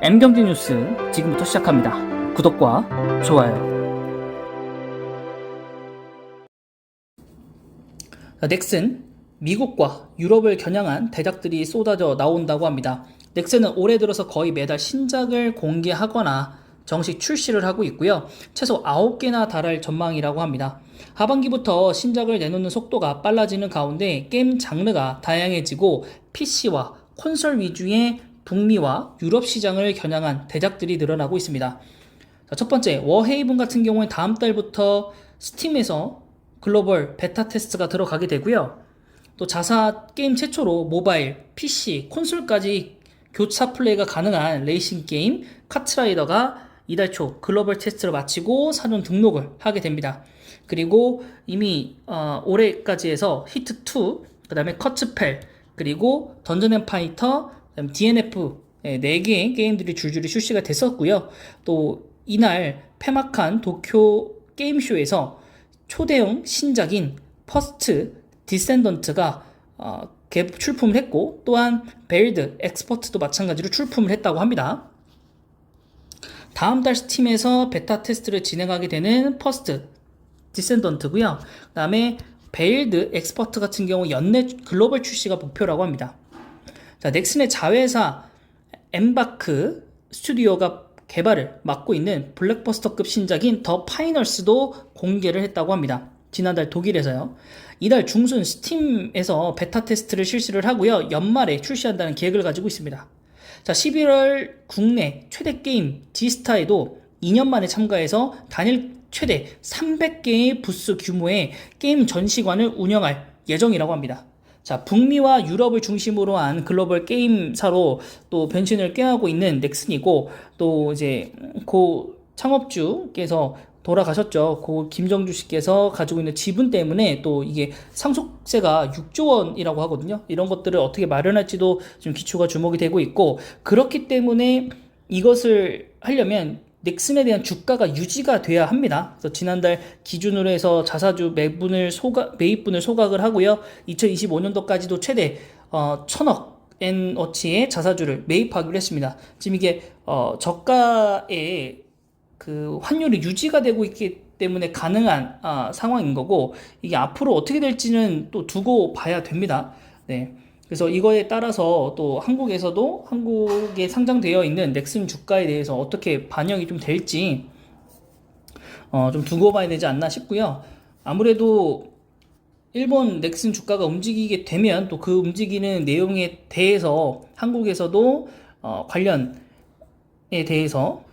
M경제 뉴스 지금부터 시작합니다. 구독과 좋아요. 넥슨, 미국과 유럽을 겨냥한 대작들이 쏟아져 나온다고 합니다. 넥슨은 올해 들어서 거의 매달 신작을 공개하거나 정식 출시를 하고 있고요. 최소 9개나 달할 전망이라고 합니다. 하반기부터 신작을 내놓는 속도가 빨라지는 가운데 게임 장르가 다양해지고 PC와 콘솔 위주의 북미와 유럽 시장을 겨냥한 대작들이 늘어나고 있습니다. 자, 첫 번째, 워헤이븐 같은 경우는 다음 달부터 스팀에서 글로벌 베타 테스트가 들어가게 되고요. 또 자사 게임 최초로 모바일, PC, 콘솔까지 교차 플레이가 가능한 레이싱 게임 카트라이더가 이달 초 글로벌 테스트를 마치고 사전 등록을 하게 됩니다. 그리고 이미 올해까지 해서 히트2, 그 다음에 커츠펠, 그리고 던전앤파이터, DNF 4개의 게임들이 줄줄이 출시가 됐었고요. 또 이날 폐막한 도쿄 게임쇼에서 초대형 신작인 퍼스트 디센던트가 출품을 했고, 또한 베일드 엑스퍼트도 마찬가지로 출품을 했다고 합니다. 다음 달 스팀에서 베타 테스트를 진행하게 되는 퍼스트 디센던트고요. 그 다음에 베일드 엑스퍼트 같은 경우 연내 글로벌 출시가 목표라고 합니다. 자, 넥슨의 자회사 엠바크 스튜디오가 개발을 맡고 있는 블랙버스터급 신작인 더 파이널스도 공개를 했다고 합니다. 지난달 독일에서요. 이달 중순 스팀에서 베타 테스트를 실시를 하고요. 연말에 출시한다는 계획을 가지고 있습니다. 자, 11월 국내 최대 게임 디스타에도 2년 만에 참가해서 단일 최대 300개의 부스 규모의 게임 전시관을 운영할 예정이라고 합니다. 자, 북미와 유럽을 중심으로 한 글로벌 게임사로 또 변신을 꾀하고 있는 넥슨이고, 또 이제 고 창업주께서 돌아가셨죠. 고 김정주 씨께서 가지고 있는 지분 때문에 또 이게 상속세가 6조 원이라고 하거든요. 이런 것들을 어떻게 마련할지도 지금 기초가 주목이 되고 있고, 그렇기 때문에 이것을 하려면 넥슨에 대한 주가가 유지가 돼야 합니다. 그래서 지난달 기준으로 해서 자사주 매입분을 소각을 하고요. 2025년도까지도 최대 1,000억 엔어치의 자사주를 매입하기로 했습니다. 지금 이게 저가의 그 환율이 유지가 되고 있기 때문에 가능한 상황인 거고, 이게 앞으로 어떻게 될지는 또 두고 봐야 됩니다. 네. 그래서 이거에 따라서 또 한국에서도 한국에 상장되어 있는 넥슨 주가에 대해서 어떻게 반영이 좀 될지 좀 두고 봐야 되지 않나 싶고요. 아무래도 일본 넥슨 주가가 움직이게 되면 또 그 움직이는 내용에 대해서 한국에서도 관련에 대해서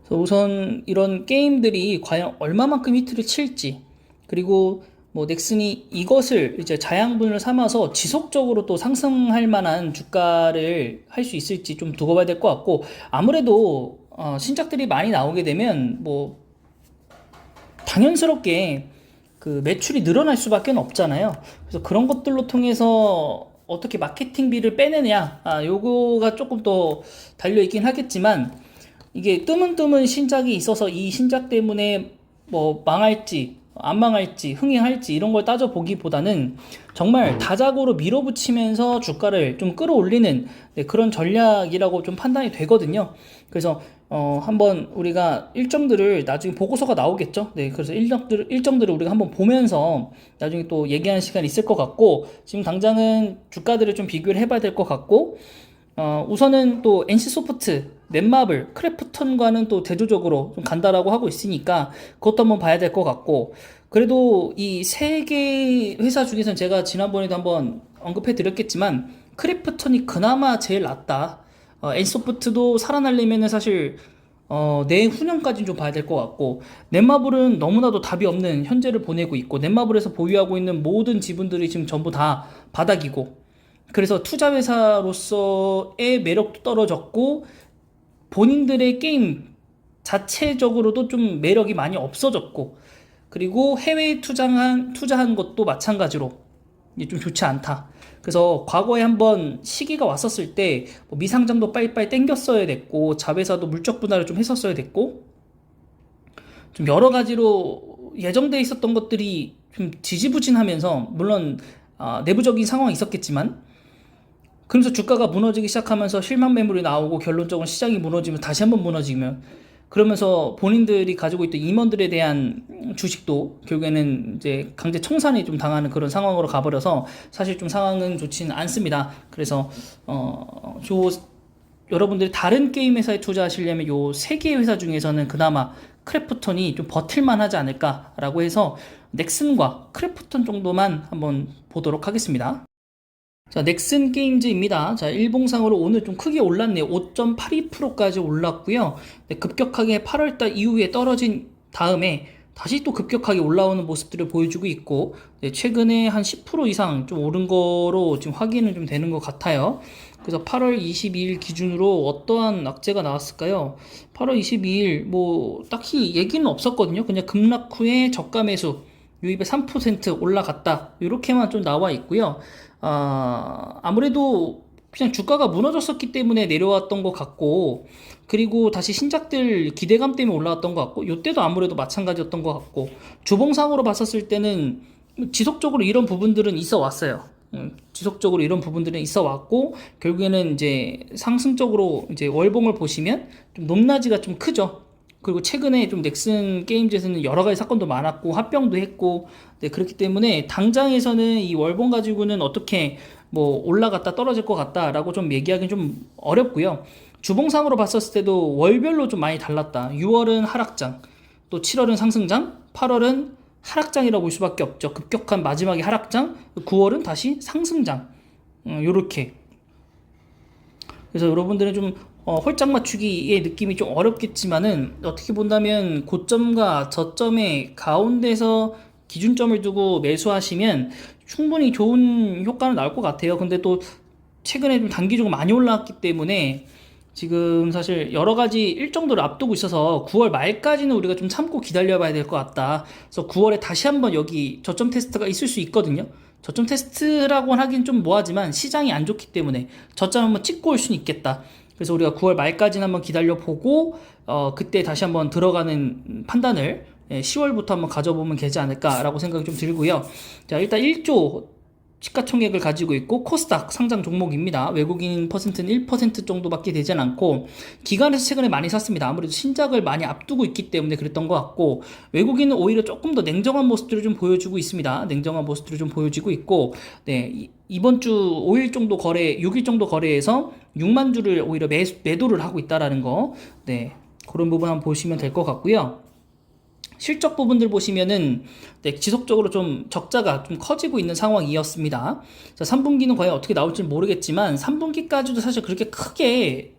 우선 이런 게임들이 과연 얼마만큼 히트를 칠지, 그리고 뭐 넥슨이 이것을 이제 자양분을 삼아서 지속적으로 또 상승할 만한 주가를 할 수 있을지 좀 두고 봐야 될 것 같고, 아무래도 신작들이 많이 나오게 되면 뭐 당연스럽게 그 매출이 늘어날 수밖에 없잖아요. 그래서 그런 것들로 통해서 어떻게 마케팅비를 빼내냐, 요거가 조금 더 달려있긴 하겠지만, 이게 뜨문뜨문 신작이 있어서 이 신작 때문에 뭐 망할지 안 망할지 흥행할지 이런 걸 따져보기보다는 정말 다작으로 밀어붙이면서 주가를 좀 끌어올리는 그런 전략이라고 좀 판단이 되거든요. 그래서 한번 우리가 일정들을 나중에 보고서가 나오겠죠. 네, 그래서 일정들을 우리가 한번 보면서 나중에 또 얘기하는 시간이 있을 것 같고, 지금 당장은 주가들을 좀 비교를 해봐야 될 것 같고, 우선은 또 NC소프트, 넷마블, 크래프톤과는 또 대조적으로 좀 간다라고 하고 있으니까 그것도 한번 봐야 될 것 같고, 그래도 이 세 개 회사 중에서는 제가 지난번에도 한번 언급해 드렸겠지만 크래프톤이 그나마 제일 낫다. NC소프트도 살아나려면은 사실 내후년까지는 좀 봐야 될 것 같고, 넷마블은 너무나도 답이 없는 현재를 보내고 있고, 넷마블에서 보유하고 있는 모든 지분들이 지금 전부 다 바닥이고, 그래서 투자회사로서의 매력도 떨어졌고, 본인들의 게임 자체적으로도 좀 매력이 많이 없어졌고, 그리고 해외에 투자한 것도 마찬가지로 이제 좀 좋지 않다. 그래서 과거에 한번 시기가 왔었을 때 뭐 미상장도 빨리빨리 땡겼어야 됐고, 자회사도 물적 분할을 좀 했었어야 됐고, 좀 여러 가지로 예정돼 있었던 것들이 좀 지지부진하면서, 물론 내부적인 상황이 있었겠지만 그러면서 주가가 무너지기 시작하면서 실망 매물이 나오고 결론적으로 시장이 무너지면 다시 한번 무너지면 그러면서 본인들이 가지고 있던 임원들에 대한 주식도 결국에는 이제 강제 청산이 좀 당하는 그런 상황으로 가버려서 사실 좀 상황은 좋지는 않습니다. 그래서 여러분들이 다른 게임 회사에 투자하시려면 요 세 개의 회사 중에서는 그나마 크래프톤이 좀 버틸만 하지 않을까라고 해서 넥슨과 크래프톤 정도만 한번 보도록 하겠습니다. 자, 넥슨 게임즈입니다. 자, 일봉상으로 오늘 좀 크게 올랐네요. 5.82%까지 올랐고요. 네, 급격하게 8월달 이후에 떨어진 다음에 다시 또 급격하게 올라오는 모습들을 보여주고 있고, 네, 최근에 한 10% 이상 좀 오른 거로 지금 확인은 좀 되는 것 같아요. 그래서 8월 22일 기준으로 어떠한 악재가 나왔을까요? 8월 22일 뭐 딱히 얘기는 없었거든요. 그냥 급락 후에 저가 매수 유입에 3% 올라갔다 이렇게만 좀 나와 있고요. 아무래도 그냥 주가가 무너졌었기 때문에 내려왔던 것 같고, 그리고 다시 신작들 기대감 때문에 올라왔던 것 같고, 이때도 아무래도 마찬가지였던 것 같고, 주봉상으로 봤었을 때는 지속적으로 이런 부분들은 있어 왔어요. 지속적으로 이런 부분들은 있어 왔고, 결국에는 이제 상승적으로 이제 월봉을 보시면 좀 높낮이가 좀 크죠. 그리고 최근에 좀 넥슨 게임즈에서는 여러 가지 사건도 많았고 합병도 했고, 네, 그렇기 때문에 당장에서는 이 월봉 가지고는 어떻게 뭐 올라갔다 떨어질 것 같다라고 좀 얘기하기는 좀 어렵고요. 주봉상으로 봤었을 때도 월별로 좀 많이 달랐다. 6월은 하락장, 또 7월은 상승장, 8월은 하락장이라고 볼 수밖에 없죠. 급격한 마지막에 하락장, 9월은 다시 상승장. 요렇게. 그래서 여러분들은 좀 홀짝 맞추기의 느낌이 좀 어렵겠지만은 어떻게 본다면 고점과 저점의 가운데서 기준점을 두고 매수하시면 충분히 좋은 효과는 나올 것 같아요. 근데 또 최근에 좀 단기적으로 많이 올라왔기 때문에 지금 사실 여러 가지 일정도를 앞두고 있어서 9월 말까지는 우리가 좀 참고 기다려봐야 될 것 같다. 그래서 9월에 다시 한번 여기 저점 테스트가 있을 수 있거든요. 저점 테스트라고는 하긴 좀 뭐하지만 시장이 안 좋기 때문에 저점 한번 찍고 올 수는 있겠다. 그래서 우리가 9월 말까지는 한번 기다려보고 그때 다시 한번 들어가는 판단을 10월부터 한번 가져보면 되지 않을까라고 생각이 좀 들고요. 자, 일단 1조 시가총액을 가지고 있고 코스닥 상장 종목입니다. 외국인 퍼센트는 1% 정도밖에 되진 않고 기관에서 최근에 많이 샀습니다. 아무래도 신작을 많이 앞두고 있기 때문에 그랬던 것 같고 외국인은 오히려 조금 더 냉정한 모습들을 좀 보여주고 있습니다. 냉정한 모습들을 좀 보여주고 있고, 네, 이번 주 5일 정도 거래, 6일 정도 거래에서 6만 주를 오히려 매도를 하고 있다라는 거, 네, 그런 부분 한번 보시면 될 것 같고요. 실적 부분들 보시면은 네, 지속적으로 좀 적자가 좀 커지고 있는 상황이었습니다. 자, 3분기는 과연 어떻게 나올지 모르겠지만 3분기까지도 사실 그렇게 크게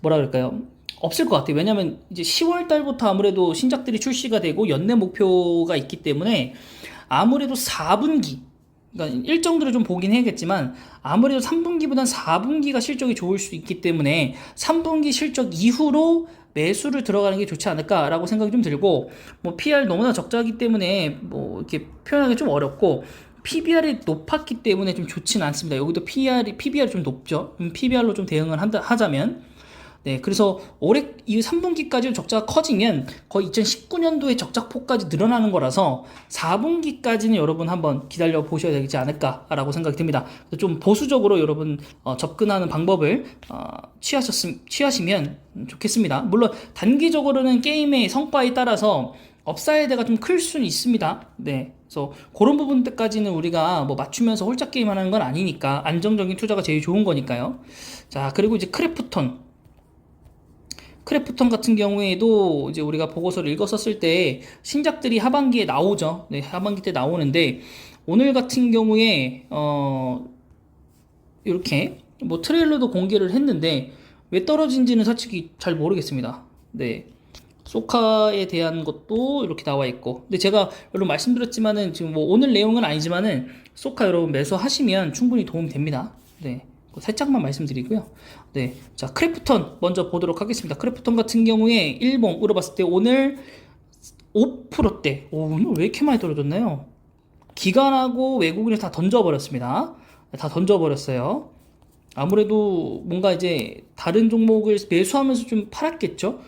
뭐라 그럴까요? 없을 것 같아요. 왜냐면 이제 10월 달부터 아무래도 신작들이 출시가 되고 연내 목표가 있기 때문에 아무래도 4분기, 그러니까 일정들을 좀 보긴 해야겠지만 아무래도 3분기보단 4분기가 실적이 좋을 수 있기 때문에 3분기 실적 이후로 매수를 들어가는 게 좋지 않을까라고 생각이 좀 들고, 뭐 PR 너무나 적자이기 때문에 뭐 이렇게 표현하기 좀 어렵고 PBR이 높았기 때문에 좀 좋지는 않습니다. 여기도 PBR이 좀 높죠. PBR로 좀 대응을 하자면, 네, 그래서 올해 이 3분기까지 적자가 커지면 거의 2019년도에 적자폭까지 늘어나는 거라서 4분기까지는 여러분 한번 기다려 보셔야 되지 않을까라고 생각이 듭니다. 좀 보수적으로 여러분 접근하는 방법을 취하시면 좋겠습니다. 물론 단기적으로는 게임의 성과에 따라서 업사이드가 좀 클 수는 있습니다. 네, 그래서 그런 부분까지는 우리가 뭐 맞추면서 홀짝 게임 하는 건 아니니까 안정적인 투자가 제일 좋은 거니까요. 자, 그리고 이제 크래프톤 같은 경우에도 이제 우리가 보고서를 읽었었을 때 신작들이 하반기에 나오죠. 네, 하반기 때 나오는데 오늘 같은 경우에 이렇게 뭐 트레일러도 공개를 했는데 왜 떨어진지는 솔직히 잘 모르겠습니다. 네. 소카에 대한 것도 이렇게 나와 있고, 근데 제가 여러분 말씀드렸지만은 지금 뭐 오늘 내용은 아니지만은 소카 여러분 매수하시면 충분히 도움이 됩니다. 네. 살짝만 말씀드리고요. 네, 자, 크래프톤 먼저 보도록 하겠습니다. 크래프톤 같은 경우에 일봉으로 봤을 때 오늘 5%대. 오늘 왜 이렇게 많이 떨어졌나요? 기관하고 외국인을 다 던져버렸습니다. 다 던져버렸어요. 아무래도 뭔가 이제 다른 종목을 매수하면서 좀 팔았겠죠?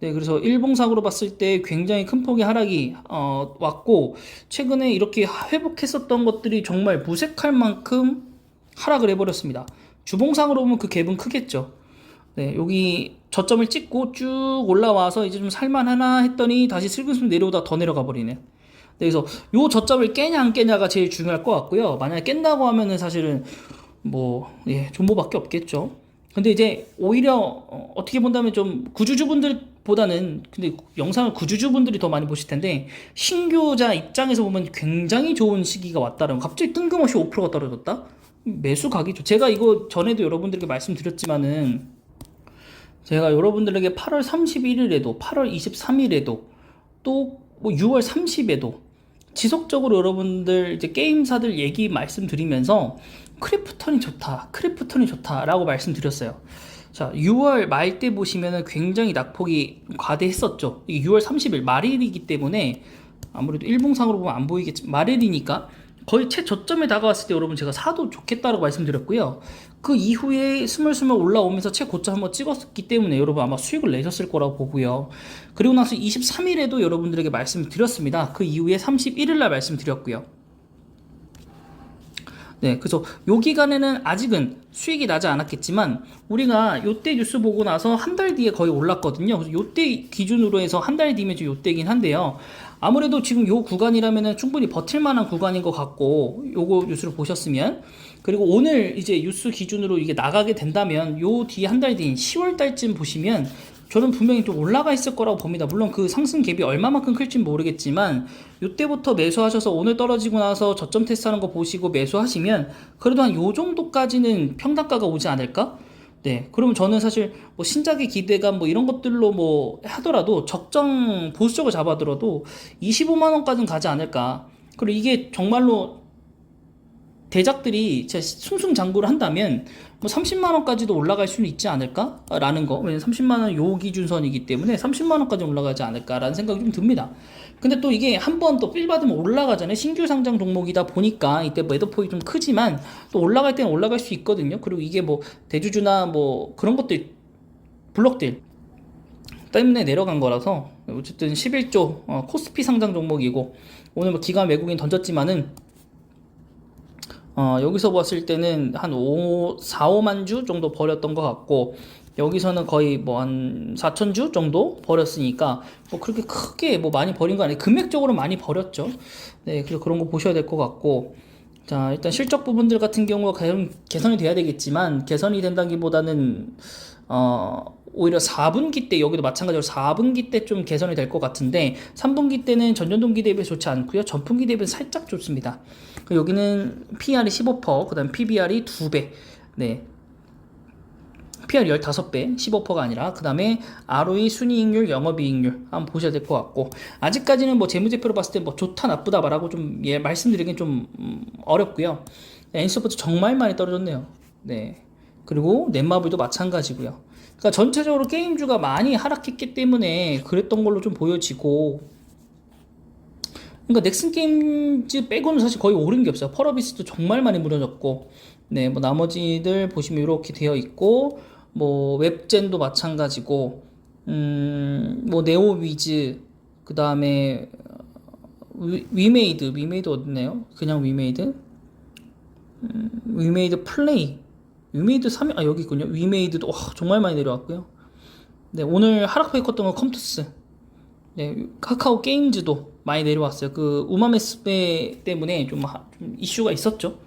네, 그래서 일봉상으로 봤을 때 굉장히 큰 폭의 하락이 왔고, 최근에 이렇게 회복했었던 것들이 정말 무색할 만큼 하락을 해버렸습니다. 주봉상으로 보면 그 갭은 크겠죠. 네, 여기 저점을 찍고 쭉 올라와서 이제 좀 살만하나 했더니 다시 슬금슬금 내려오다 더 내려가 버리네. 네, 그래서 요 저점을 깨냐 안 깨냐가 제일 중요할 것 같고요. 만약에 깬다고 하면은 사실은 존버밖에 없겠죠. 근데 이제 오히려 어떻게 본다면 좀 구주주분들보다는, 근데 영상을 구주주분들이 더 많이 보실 텐데, 신규자 입장에서 보면 굉장히 좋은 시기가 왔다라면 갑자기 뜬금없이 5%가 떨어졌다? 매수 각이죠. 제가 이거 전에도 여러분들에게 말씀드렸지만은, 제가 여러분들에게 8월 31일에도 8월 23일에도 또 뭐 6월 30일에도 지속적으로 여러분들 이제 게임사들 얘기 말씀드리면서 크래프톤이 좋다, 크래프톤이 좋다라고 말씀드렸어요. 자, 6월 말 때 보시면은 굉장히 낙폭이 과대했었죠. 이게 6월 30일 말일이기 때문에 아무래도 일봉상으로 보면 안 보이겠지만 말일이니까 거의 최저점에 다가왔을 때 여러분 제가 사도 좋겠다라고 말씀드렸고요. 그 이후에 스물스물 올라오면서 최고점 한번 찍었기 때문에 여러분 아마 수익을 내셨을 거라고 보고요. 그리고 나서 23일에도 여러분들에게 말씀드렸습니다. 그 이후에 31일 날 말씀드렸고요. 네, 그래서 요 기간에는 아직은 수익이 나지 않았겠지만 우리가 요때 뉴스 보고 나서 한 달 뒤에 거의 올랐거든요. 그래서 요때 기준으로 해서 한 달 뒤면 좀 요때긴 한데요. 아무래도 지금 요 구간이라면은 충분히 버틸 만한 구간인 것 같고, 요거 뉴스를 보셨으면, 그리고 오늘 이제 뉴스 기준으로 이게 나가게 된다면 요 뒤에 한 달 뒤인 10월 달쯤 보시면 저는 분명히 좀 올라가 있을 거라고 봅니다. 물론 그 상승 갭이 얼마만큼 클지는 모르겠지만 요때부터 매수하셔서 오늘 떨어지고 나서 저점 테스트하는 거 보시고 매수하시면 그래도 한 요 정도까지는 평단가가 오지 않을까? 네, 그러면 저는 사실 뭐 신작의 기대감 뭐 이런 것들로 뭐 하더라도 적정 보수적으로 잡아들어도 25만 원까지는 가지 않을까. 그리고 이게 정말로 대작들이 진짜 승승장구를 한다면 뭐 30만 원까지도 올라갈 수는 있지 않을까라는 거. 왜냐면 30만 원 요 기준선이기 때문에 30만 원까지 올라가지 않을까라는 생각이 좀 듭니다. 근데 또 이게 한 번 또 필 받으면 올라가잖아요. 신규 상장 종목이다 보니까 이때 매도폭이 좀 크지만 또 올라갈 때는 올라갈 수 있거든요. 그리고 이게 뭐 대주주나 뭐 그런 것들 블록들 때문에 내려간 거라서 어쨌든 11조 코스피 상장 종목이고, 오늘 뭐 기관 외국인 던졌지만은 여기서 봤을 때는 한 4, 5만 주 정도 버렸던 것 같고, 여기서는 거의 뭐 한 4천 주 정도 버렸으니까 뭐 그렇게 크게 뭐 많이 버린 거 아니에요. 금액적으로 많이 버렸죠. 네, 그래서 그런 거 보셔야 될 것 같고, 자, 일단 실적 부분들 같은 경우가 개선이 돼야 되겠지만, 개선이 된다기보다는 오히려 4분기 때, 여기도 마찬가지로 4분기 때 좀 개선이 될 것 같은데, 3분기 때는 전년동기 대비 좋지 않고요. 전분기 대비 살짝 좋습니다. 여기는 PR이 15%, 그 다음 PBR이 2배, 네. PR이 15배, 15%가 아니라, 그 다음에 ROE, 순이익률, 영업이익률 한번 보셔야 될 것 같고, 아직까지는 뭐 재무제표로 봤을 때 뭐 좋다 나쁘다 말하고 좀 말씀드리긴 좀 어렵고요. 엔서부터 정말 많이 떨어졌네요. 네. 그리고 넷마블도 마찬가지고요. 그러니까 전체적으로 게임주가 많이 하락했기 때문에 그랬던 걸로 좀 보여지고, 그러니까 넥슨 게임즈 빼고는 사실 거의 오른 게 없어요. 펄어비스도 정말 많이 무너졌고, 네, 뭐 나머지들 보시면 이렇게 되어 있고, 뭐 웹젠도 마찬가지고, 뭐 네오위즈, 그 다음에 위메이드 어딨네요? 그냥 위메이드, 위메이드 플레이, 위메이드 3, 여기 있군요. 위메이드도 정말 많이 내려왔고요. 네, 오늘 하락폭이 컸던 건 컴투스, 네, 카카오 게임즈도 많이 내려왔어요. 그 우마메스페 때문에 좀 이슈가 있었죠.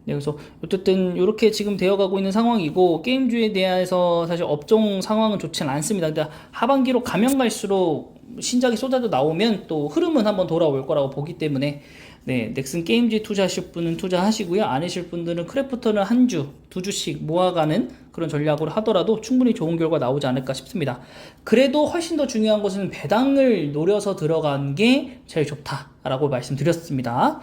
네, 그래서 어쨌든 이렇게 지금 되어가고 있는 상황이고, 게임주에 대해서 사실 업종 상황은 좋지는 않습니다. 근데 하반기로 가면 갈수록 신작이 쏟아져 나오면 또 흐름은 한번 돌아올 거라고 보기 때문에, 네, 넥슨 게임즈에 투자하실 분은 투자하시고요. 아니실 분들은 크래프톤을 한 주, 두 주씩 모아가는 그런 전략으로 하더라도 충분히 좋은 결과 나오지 않을까 싶습니다. 그래도 훨씬 더 중요한 것은 배당을 노려서 들어간 게 제일 좋다라고 말씀드렸습니다.